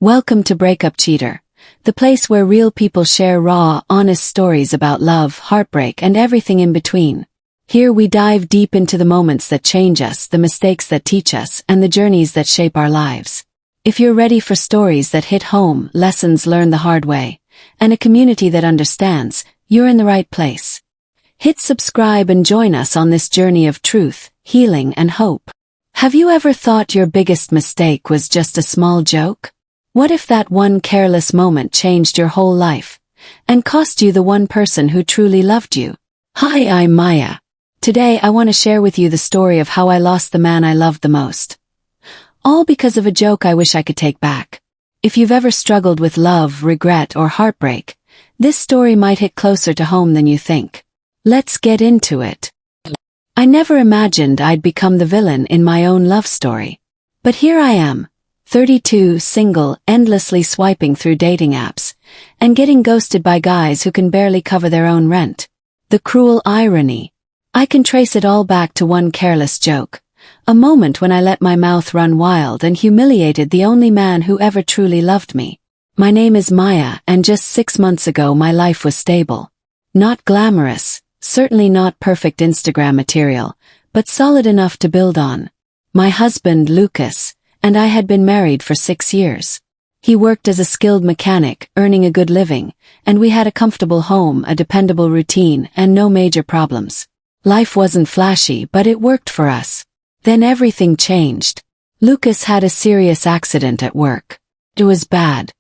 Welcome to Breakup Cheater, the place where real people share raw, honest stories about love, heartbreak, and everything in between. Here we dive deep into the moments that change us, the mistakes that teach us, and the journeys that shape our lives. If you're ready for stories that hit home, lessons learned the hard way, and a community that understands, you're in the right place. Hit subscribe and join us on this journey of truth, healing, and hope. Have you ever thought your biggest mistake was just a small joke? What if that one careless moment changed your whole life and cost you the one person who truly loved you? Hi, I'm Maya. Today I want to share with you the story of how I lost the man I loved the most. All because of a joke I wish I could take back. If you've ever struggled with love, regret, or heartbreak, this story might hit closer to home than you think. Let's get into it. I never imagined I'd become the villain in my own love story. But here I am, 32, single, endlessly swiping through dating apps, and getting ghosted by guys who can barely cover their own rent. The cruel irony. I can trace it all back to one careless joke, a moment when I let my mouth run wild and humiliated the only man who ever truly loved me. My name is Maya, and just 6 months ago my life was stable. Not glamorous, certainly not perfect Instagram material, but solid enough to build on. My husband, Lucas, and I had been married for 6 years. He worked as a skilled mechanic, earning a good living, and we had a comfortable home, a dependable routine, and no major problems. Life wasn't flashy, but it worked for us. Then everything changed. Lucas had a serious accident at work. It was bad.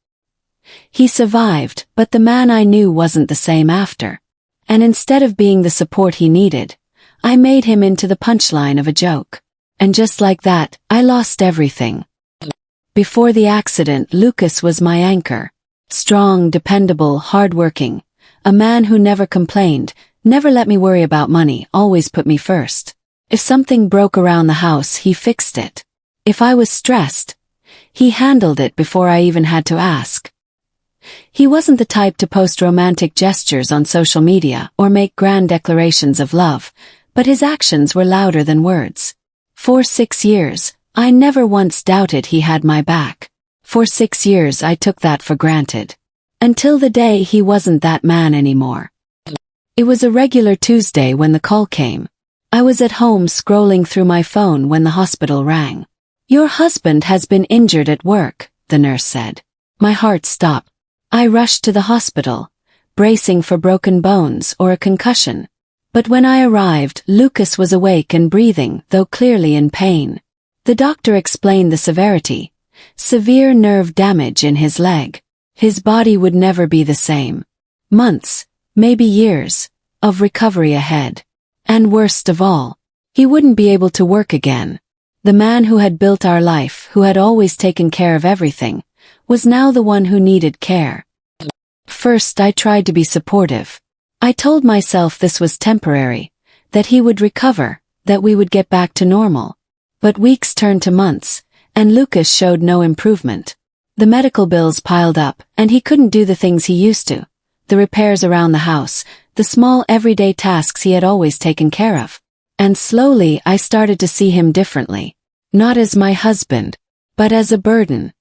He survived, but the man I knew wasn't the same after. And instead of being the support he needed, I made him into the punchline of a joke. And just like that, I lost everything. Before the accident, Lucas was my anchor. Strong, dependable, hardworking. A man who never complained, never let me worry about money, always put me first. If something broke around the house, he fixed it. If I was stressed, he handled it before I even had to ask. He wasn't the type to post romantic gestures on social media or make grand declarations of love, but his actions were louder than words. For 6 years, I never once doubted he had my back. For 6 years I took that for granted. Until the day he wasn't that man anymore. It was a regular Tuesday when the call came. I was at home scrolling through my phone when the hospital rang. "Your husband has been injured at work," the nurse said. My heart stopped. I rushed to the hospital, bracing for broken bones or a concussion. But when I arrived, Lucas was awake and breathing, though clearly in pain. The doctor explained the severity. Severe nerve damage in his leg. His body would never be the same. Months, maybe years, of recovery ahead. And worst of all, he wouldn't be able to work again. The man who had built our life, who had always taken care of everything, was now the one who needed care. First, I tried to be supportive. I told myself this was temporary, that he would recover, that we would get back to normal. But weeks turned to months, and Lucas showed no improvement. The medical bills piled up, and he couldn't do the things he used to. The repairs around the house, the small everyday tasks he had always taken care of. And slowly I started to see him differently. Not as my husband, but as a burden.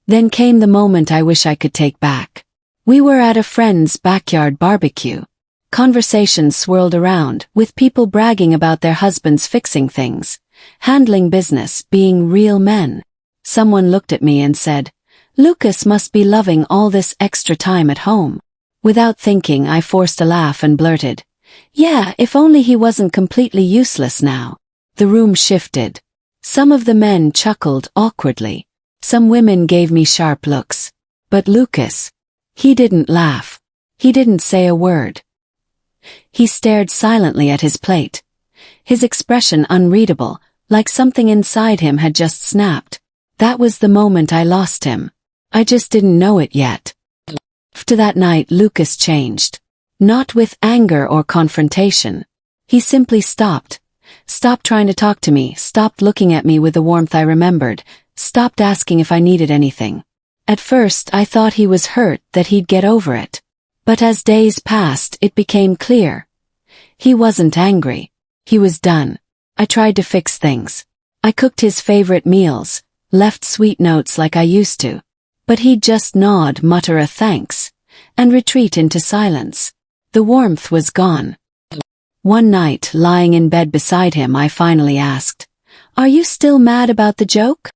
Then came the moment I wish I could take back. We were at a friend's backyard barbecue. Conversations swirled around, with people bragging about their husbands fixing things, handling business, being real men. Someone looked at me and said, "Lucas must be loving all this extra time at home." Without thinking, I forced a laugh and blurted, "Yeah, if only he wasn't completely useless now." The room shifted. Some of the men chuckled awkwardly. Some women gave me sharp looks. But Lucas, he didn't laugh. He didn't say a word. He stared silently at his plate. His expression unreadable, like something inside him had just snapped. That was the moment I lost him. I just didn't know it yet. After that night, Lucas changed. Not with anger or confrontation. He simply stopped. Stopped trying to talk to me, stopped looking at me with the warmth I remembered, stopped asking if I needed anything. At first I thought he was hurt, that he'd get over it. But as days passed, it became clear. He wasn't angry. He was done. I tried to fix things. I cooked his favorite meals, left sweet notes like I used to. But he'd just nod, mutter a thanks, and retreat into silence. The warmth was gone. One night, lying in bed beside him, I finally asked, "Are you still mad about the joke?"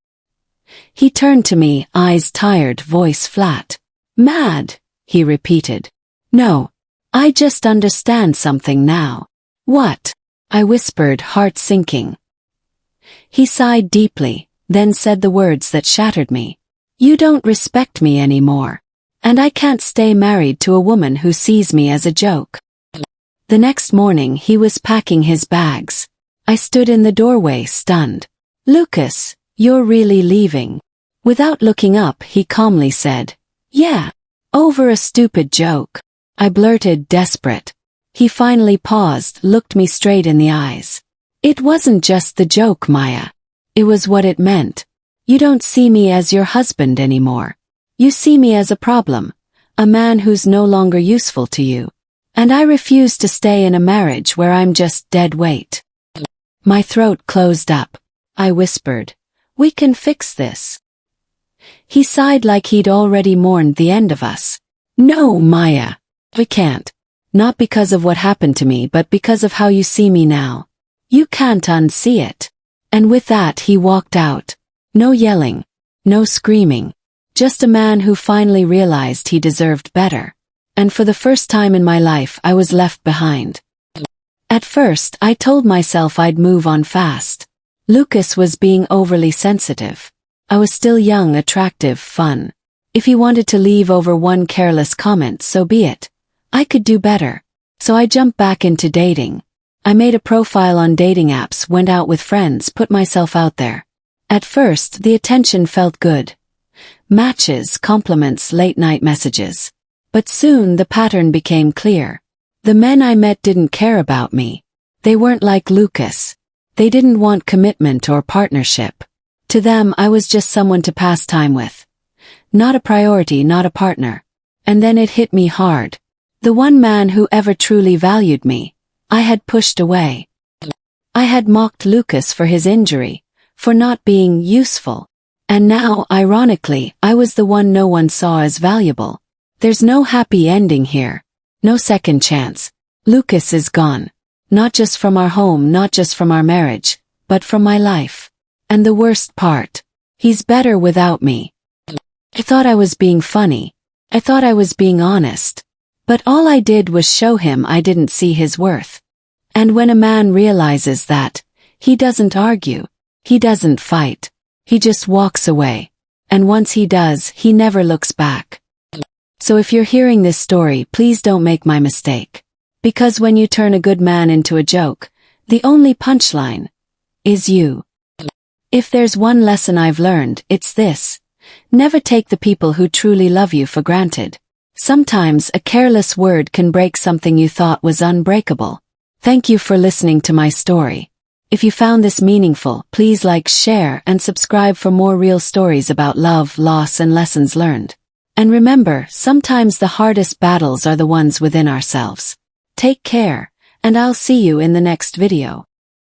He turned to me, eyes tired, voice flat. "Mad?" he repeated. "No. I just understand something now." "What?" I whispered, heart sinking. He sighed deeply, then said the words that shattered me. "You don't respect me anymore. And I can't stay married to a woman who sees me as a joke." The next morning he was packing his bags. I stood in the doorway, stunned. "Lucas, you're really leaving?" Without looking up, he calmly said, "Yeah. Over a stupid joke." I blurted, desperate. He finally paused, looked me straight in the eyes. "It wasn't just the joke, Maya. It was what it meant. You don't see me as your husband anymore. You see me as a problem, a man who's no longer useful to you. And I refuse to stay in a marriage where I'm just dead weight." My throat closed up. I whispered, "We can fix this." He sighed like he'd already mourned the end of us. "No, Maya. We can't. Not because of what happened to me, but because of how you see me now. You can't unsee it." And with that he walked out. No yelling. No screaming. Just a man who finally realized he deserved better. And for the first time in my life I was left behind. At first I told myself I'd move on fast. Lucas was being overly sensitive. I was still young, attractive, fun. If he wanted to leave over one careless comment, so be it. I could do better. So I jumped back into dating. I made a profile on dating apps, went out with friends, put myself out there. At first the attention felt good. Matches, compliments, late-night messages. But soon the pattern became clear. The men I met didn't care about me. They weren't like Lucas. They didn't want commitment or partnership. To them I was just someone to pass time with. Not a priority, not a partner. And then it hit me hard. The one man who ever truly valued me, I had pushed away. I had mocked Lucas for his injury, for not being useful. And now, ironically, I was the one no one saw as valuable. There's no happy ending here. No second chance. Lucas is gone. Not just from our home, not just from our marriage, but from my life. And the worst part, he's better without me. I thought I was being funny. I thought I was being honest. But all I did was show him I didn't see his worth. And when a man realizes that, he doesn't argue. He doesn't fight. He just walks away. And once he does, he never looks back. So if you're hearing this story, please don't make my mistake. Because when you turn a good man into a joke, the only punchline is you. If there's one lesson I've learned, it's this. Never take the people who truly love you for granted. Sometimes a careless word can break something you thought was unbreakable. Thank you for listening to my story. If you found this meaningful, please like, share, and subscribe for more real stories about love, loss, and lessons learned. And remember, sometimes the hardest battles are the ones within ourselves. Take care, and I'll see you in the next video.